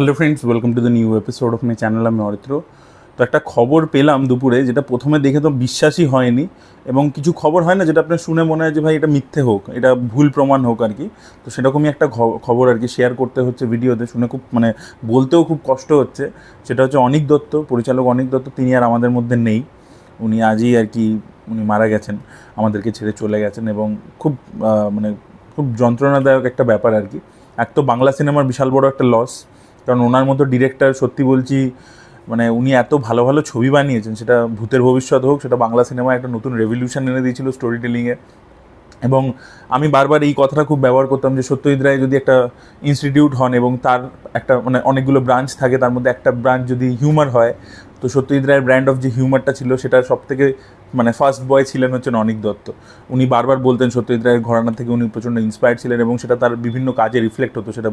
Hello friends, welcome to the new episode of my channel. আমি অরিত্র। তো একটা খবর পেলাম দুপুরে, যেটা প্রথমে দেখে তো বিশ্বাসই হয়নি। এবং কিছু খবর হয় না যেটা আপনার শুনে মনে হয় যে ভাই এটা মিথ্যে হোক, এটা ভুল প্রমাণ হোক আর কি। তো সেরকমই একটা খবর আর কি শেয়ার করতে হচ্ছে ভিডিওতে, শুনে খুব বলতেও খুব কষ্ট হচ্ছে। সেটা হচ্ছে অনীক দত্ত, পরিচালক অনীক দত্ত, তিনি আর আমাদের মধ্যে নেই। উনি আজই আর কি উনি মারা গেছেন, আমাদেরকে ছেড়ে চলে গেছেন। এবং খুব খুব যন্ত্রণাদায়ক একটা ব্যাপার আর কি। এক তো বাংলা সিনেমার বিশাল বড় একটা লস, কারণ ওনার মতো ডিরেক্টর, সত্যি বলছি, উনি এত ভালো ভালো ছবি বানিয়েছেন, সেটা ভূতের ভবিষ্যৎ হোক, সেটা বাংলা সিনেমায় একটা নতুন রেভলিউশন এনে দিয়েছিল স্টোরি টেলিংয়ে। এবং আমি বারবার এই কথাটা খুব ব্যবহার করতাম যে সত্যজিৎ রায় যদি একটা ইনস্টিটিউট হন এবং তার একটা অনেকগুলো ব্রাঞ্চ থাকে, তার মধ্যে একটা ব্রাঞ্চ যদি হিউমার হয়, তো সত্যজিৎ রায়ের ব্র্যান্ড অফ যে হিউমারটা ছিল, সেটা সব থেকে ফার্স্ট বয় ছিলেন হচ্ছেন অনীক দত্ত। উনি বারবার বলতেন সত্যজিৎ রায়ের ঘরানা থেকে উনি প্রচণ্ড ইন্সপায়ার্ড ছিলেন, এবং সেটা তার বিভিন্ন কাজে রিফ্লেক্ট হতো। সেটা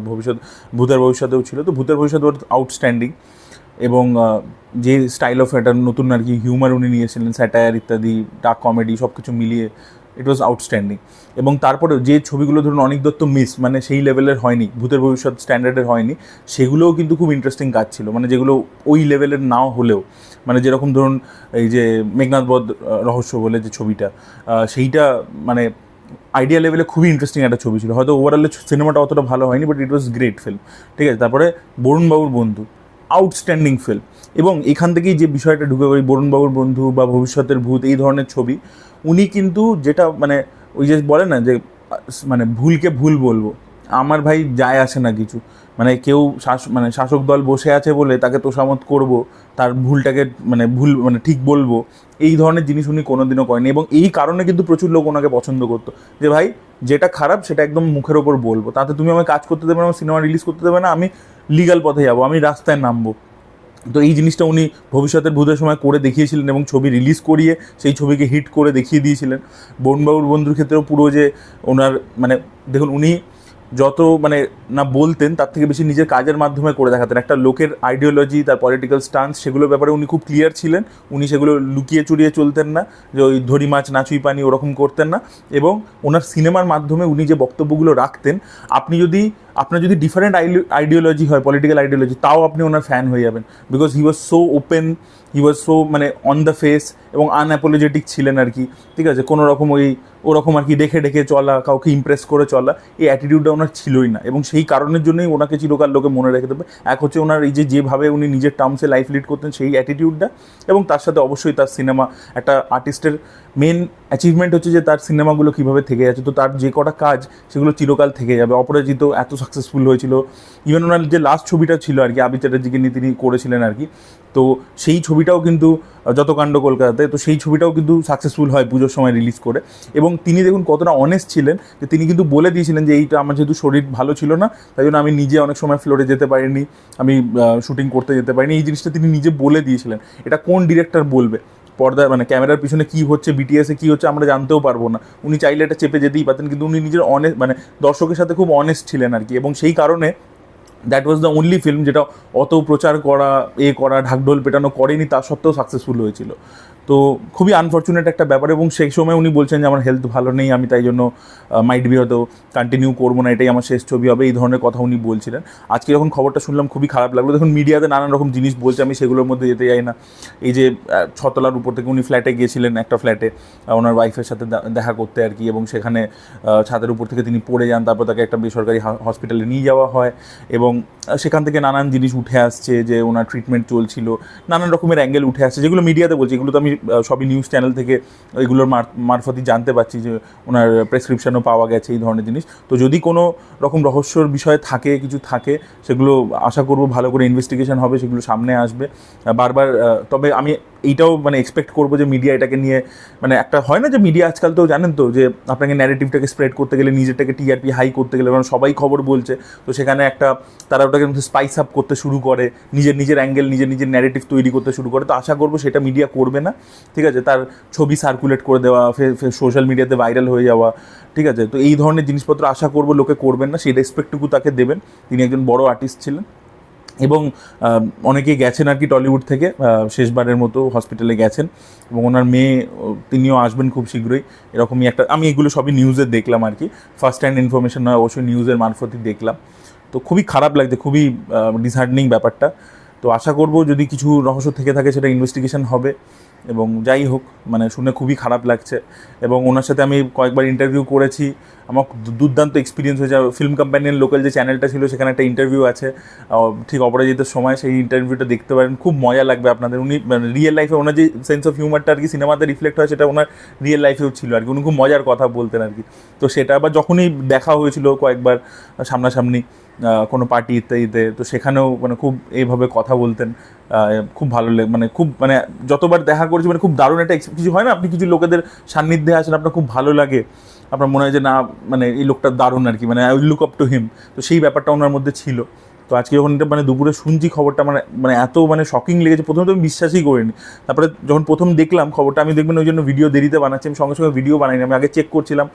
ভূতের ভবিষ্যতেও ছিল। তো ভূতের ভবিষ্যৎ আউটস্ট্যান্ডিং। এবং যে স্টাইল অফ একটা নতুন আর কি হিউমার উনি নিয়েছিলেন, স্যাটায়ার ইত্যাদি, ডার্ক কমেডি, সব কিছু মিলিয়ে ইট ওয়াজ আউটস্ট্যান্ডিং। এবং তারপরে যে ছবিগুলো ধরুন অনীক দত্ত সেই লেভেলের হয়নি, ভূতের ভবিষ্যৎ স্ট্যান্ডার্ডের হয়নি, সেগুলোও কিন্তু খুব ইন্টারেস্টিং কাজ ছিল। যেগুলো ওই লেভেলের নাও হলেও, যেরকম ধরুন এই যে মেঘনাদ বধ রহস্য বলে যে ছবিটা, সেইটা আইডিয়া লেভেলে খুবই ইন্টারেস্টিং একটা ছবি ছিল। হয়তো ওভারঅলে সিনেমাটা অতটা ভালো হয়নি, but it was great film. ঠিক আছে। তারপরে বরুণবাবুর বন্ধু, আউটস্ট্যান্ডিং ফিল্ম। এবং এখান থেকেই যে বিষয়টা ঢুকে পড়ি, বরুণবাবুর বন্ধু বা ভবিষ্যতের ভূত, এই ধরনের ছবি উনি কিন্তু যেটা ওই যে বলে না যে ভুলকে ভুল বলবো, আমার ভাই যায় আসে না কিছু। কেউ শাসক দল বসে আছে বলে তাকে তোষামত করব, তার ভুলটাকে ভুল ঠিক বলবো, এই ধরনের জিনিস উনি কোনোদিনও করেনি। এবং এই কারণে কিন্তু প্রচুর লোক ওনাকে পছন্দ করতো, যে ভাই যেটা খারাপ সেটা একদম মুখের ওপর বলবো, তাতে তুমি আমাকে কাজ করতে দেবে না, আমার সিনেমা রিলিজ করতে দেবে না, আমি লিগাল পথে যাবো, আমি রাস্তায় নামবো। তো এই জিনিসটা উনি ভবিষ্যতের ভূতের সময় করে দেখিয়েছিলেন, এবং ছবি রিলিজ করিয়ে সেই ছবিকে হিট করে দেখিয়ে দিয়েছিলেন। বরুণবাবুর বন্ধুর ক্ষেত্রেও পুরো যে ওনার দেখুন, উনি যত না বলতেন, তার থেকে বেশি নিজের কাজের মাধ্যমে করে দেখাতেন। একটা লোকের আইডিওলজি, তার পলিটিক্যাল স্টান্স, সেগুলোর ব্যাপারে উনি খুব ক্লিয়ার ছিলেন। উনি সেগুলো লুকিয়ে চুরিয়ে চলতেন না, যে ওই ধরি মাছ নাচুই পানি ওরকম করতেন না। এবং ওনার সিনেমার মাধ্যমে উনি যে বক্তব্যগুলো রাখতেন, আপনার যদি ডিফারেন্ট আইডিওলজি হয়, পলিটিক্যাল আইডিওলজি, তাও আপনি ওনার ফ্যান হয়ে যাবেন। Because he was so open, he was so on the face, এবং আনঅ্যাপোলজেটিক ছিলেন আর কি। ঠিক আছে। কোনো রকম ওরকম আর কি ডেকে ডেকে চলা, কাউকে ইমপ্রেস করে চলা, এই অ্যাটিটিউডটা ওনার ছিলই না। এবং সেই কারণের জন্যই ওনাকে চিরকাল লোকে মনে রেখে দেবে। এক হচ্ছে ওনার এই যেভাবে উনি নিজের টার্মসে লাইফ লিড করতেন, সেই অ্যাটিটিউডটা, এবং তার সাথে অবশ্যই তার সিনেমা। একটা আর্টিস্টের মেন অ্যাচিভমেন্ট হচ্ছে যে তার সিনেমাগুলো কীভাবে থেকে যাচ্ছে। তো তার যে কটা কাজ, সেগুলো চিরকাল থেকে যাবে। অপরাজিত এত সাকসেসফুল হয়েছিল, ইভেন ওনার যে লাস্ট ছবিটা ছিল আর কি, আবি চ্যাটার্জিকে নিয়ে তিনি করেছিলেন আর কি, তো সেই ছবিটাও কিন্তু যত কাণ্ড কলকাতাতে, তো সেই ছবিটাও কিন্তু সাকসেসফুল হয় পুজোর সময় রিলিজ করে। এবং তিনি দেখুন কতটা অনেস্ট ছিলেন, যে তিনি কিন্তু বলে দিয়েছিলেন যে এইটা আমার যেহেতু শরীর ভালো ছিল না, তাই জন্য আমি নিজে অনেক সময় ফ্লোরে যেতে পারিনি, আমি শুটিং করতে যেতে পারিনি। এই জিনিসটা তিনি নিজে বলে দিয়েছিলেন। এটা কোন ডিরেক্টর বলবে? পর্দায় ক্যামেরার পিছনে কী হচ্ছে, বিটিএসে কী হচ্ছে, আমরা জানতেও পারবো না। উনি চাইলে এটা চেপে যেতেই পারতেন, কিন্তু উনি নিজের দর্শকের সাথে খুব অনেস্ট ছিলেন আর কি। এবং সেই কারণে that was the only film যেটা অত প্রচার করা, ঢাকঢোল পেটানো করেনি, তা সত্ত্বেও সাকসেসফুল হয়েছিল। তো খুবই আনফর্চুনেট একটা ব্যাপার। এবং সেই সময় উনি বলছেন যে আমার হেলথ ভালো নেই, আমি তাই জন্য মাইট বি হয়তো কন্টিনিউ করবো না, এটাই আমার শেষ ছবি হবে, এই ধরনের কথা উনি বলছিলেন। আজকে যখন খবরটা শুনলাম খুবই খারাপ লাগলো। দেখুন মিডিয়াতে নানান রকম জিনিস বলছে, আমি সেগুলোর মধ্যে যেতে যাই না। এই যে 6 তলার উপর থেকে উনি ফ্ল্যাটে গিয়েছিলেন, একটা ফ্ল্যাটে ওনার ওয়াইফের সাথে দেখা করতে আর কি, এবং সেখানে ছাদের উপর থেকে তিনি পড়ে যান, তারপর তাকে একটা বেসরকারি হসপিটালে নিয়ে যাওয়া হয়, এবং সেখান থেকে নানান জিনিস উঠে আসছে, যে ওনার ট্রিটমেন্ট চলছিল, নানান রকমের অ্যাঙ্গেল উঠে আসছে, যেগুলো মিডিয়াতে বলছে। এগুলো তো আমি সবই নিউজ চ্যানেল থেকে এগুলোর মারফতই জানতে পারছি, যে ওনার প্রেসক্রিপশনও পাওয়া গেছে, এই ধরনের জিনিস। তো যদি কোনো রকম রহস্যর বিষয় থাকে, কিছু থাকে, সেগুলো আশা করব ভালো করে ইনভেস্টিগেশন হবে, সেগুলো সামনে আসবে বারবার। তবে আমি এইটাও এক্সপেক্ট করবো যে মিডিয়া এটাকে নিয়ে একটা হয় না যে মিডিয়া আজকাল তো জানেন তো, যে আপনাকে ন্যারেটিভটাকে স্প্রেড করতে গেলে, নিজেরটাকে টিআরপি হাই করতে গেলে, কারণ সবাই খবর বলছে, তো সেখানে তারা ওটাকে স্পাইস আপ করতে শুরু করে, নিজের অ্যাঙ্গেল, নিজের ন্যারেটিভ তৈরি করতে শুরু করে। তো আশা করবো সেটা মিডিয়া করবে না। ঠিক আছে। তার ছবি সার্কুলেট করে দেওয়া, সোশ্যাল মিডিয়াতে ভাইরাল হয়ে যাওয়া, ঠিক আছে। তো এই ধরনের জিনিসপত্র আশা করবো লোকে করবেন না, সেই রেসপেক্টটুকু তাকে দেবেন। তিনি একজন বড় আর্টিস্ট ছিলেন। এবং অনেকেই গেছেন আর কি টলিউড থেকে, শেষবারের মতো হসপিটালে গেছেন, এবং ওনার মেয়ে তিনিও আসবেন খুব শীঘ্রই। এরকমই একটা, আমি এগুলো সবই নিউজে দেখলাম আর কি, ফার্স্ট হ্যান্ড ইনফরমেশন নয়, অবশ্যই নিউজের মারফতই দেখলাম। তো খুবই খারাপ লাগছে, খুবই ডিসহার্টনিং ব্যাপারটা। তো আশা করব যদি কিছু রহস্য থেকে থাকে সেটা ইনভেস্টিগেশন হবে। এবং যাই হোক, মানে শুনে খুবই খারাপ লাগছে। এবং ওনার সাথে আমি কয়েকবার ইন্টারভিউ করেছি, আমার দুর্দান্ত এক্সপিরিয়েন্স হয়েছে। ফিল্ম কোম্পানির লোকাল যে চ্যানেলটা ছিল সেখানে একটা ইন্টারভিউ আছে ঠিক অপরাজিতের সময়, সেই ইন্টারভিউটা দেখতে পারেন, খুব মজা লাগবে আপনাদের। উনি রিয়েল লাইফে ওনার যে সেন্স অফ হিউমারটা আর কি সিনেমাতে রিফ্লেক্ট হয়, সেটা ওনার রিয়েল লাইফেও ছিল আর কি। উনি খুব মজার কথা বলতেন আর কি। তো সেটা আবার যখনই দেখা হয়েছিল কয়েকবার সামনাসামনি কোনো পার্টি ইত্যাদিতে, তো সেখানেও মানে খুব এইভাবে কথা বলতেন। খুব ভালো মানে খুব মানে যতবার দেখা করেছি মানে খুব দারুণ একটা কিছু হয় না, আপনি কিছু লোকেদের সান্নিধ্যে আসেন, আপনার খুব ভালো লাগে, আপনার মনে হয় যে না মানে এই লোকটা দারুণ আর কি, মানে I will look up to him. তো সেই ব্যাপারটা ওনার মধ্যে ছিল। তো আজকে যখন এটা মানে দুপুরে শুনছি খবরটা, মানে মানে এত মানে শকিং লেগেছে, প্রথমে তো আমি বিশ্বাসই করিনি। তারপরে যখন প্রথম দেখলাম খবরটা, আমি দেখবেন ওই জন্য ভিডিও দেরিতে বানাচ্ছি, আমি সঙ্গে সঙ্গে ভিডিও বানাইনি, আমি আগে চেক করছিলাম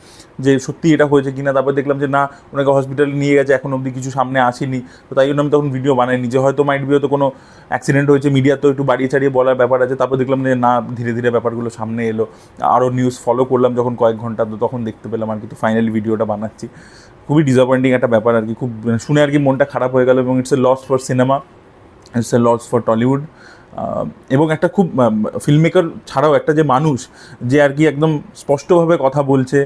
যে সত্যি এটা হয়েছে কিনা। তারপর দেখলাম যে না, ওনাকে হসপিটালে নিয়ে গেছে, এখন অবধি কিছু সামনে আসেনি। তো তাই জন্য আমি তখন ভিডিও বানাইনি, যে হয়তো মাইট বি হয়তো কোনো অ্যাক্সিডেন্ট হয়েছে, মিডিয়া তো একটু বাড়িয়ে ছাড়িয়ে বলার ব্যাপার আছে। তারপর দেখলাম যে না, ধীরে ধীরে ব্যাপারগুলো সামনে এলো, আরও নিউজ ফলো করলাম যখন কয়েক ঘন্টা, তো তখন দেখতে পেলাম আর কি। তো ফাইনালি ভিডিওটা বানাচ্ছি। খুবই ডিসঅ্যাপয়েন্টিং একটা ব্যাপার আর কি, খুব শুনে আর কি মনটা খারাপ হয়ে গেল। এবং it's a loss for cinema, it's a loss for Tollywood. এবং একটা খুব ফিল্ম মেকার ছাড়াও একটা যে মানুষ যে আর কি একদম স্পষ্টভাবে কথা বলছে,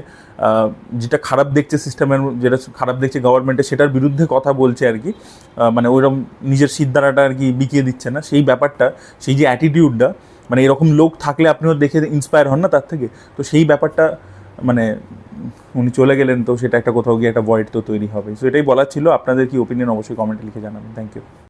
যেটা খারাপ দেখছে সিস্টেমের, যেটা খারাপ দেখছে গভর্নমেন্টে, সেটার বিরুদ্ধে কথা বলছে আর কি। মানে ওইরকম নিজের সিদ্ধারাটা আর কি বিকিয়ে দিচ্ছে না, সেই ব্যাপারটা, সেই যে অ্যাটিটিউডটা, মানে এরকম লোক থাকলে আপনিও দেখে ইন্সপায়ার হন না তার থেকে। তো সেই ব্যাপারটা মানে উনি চলে গেলেন, তো সেটা একটা কোথাও গিয়ে একটা ভয়েড তো তৈরি হবে। সো এটাই বলার ছিল। আপনাদের কি ওপিনিয়ন অবশ্যই কমেন্টে লিখে জানাবেন। Thank you.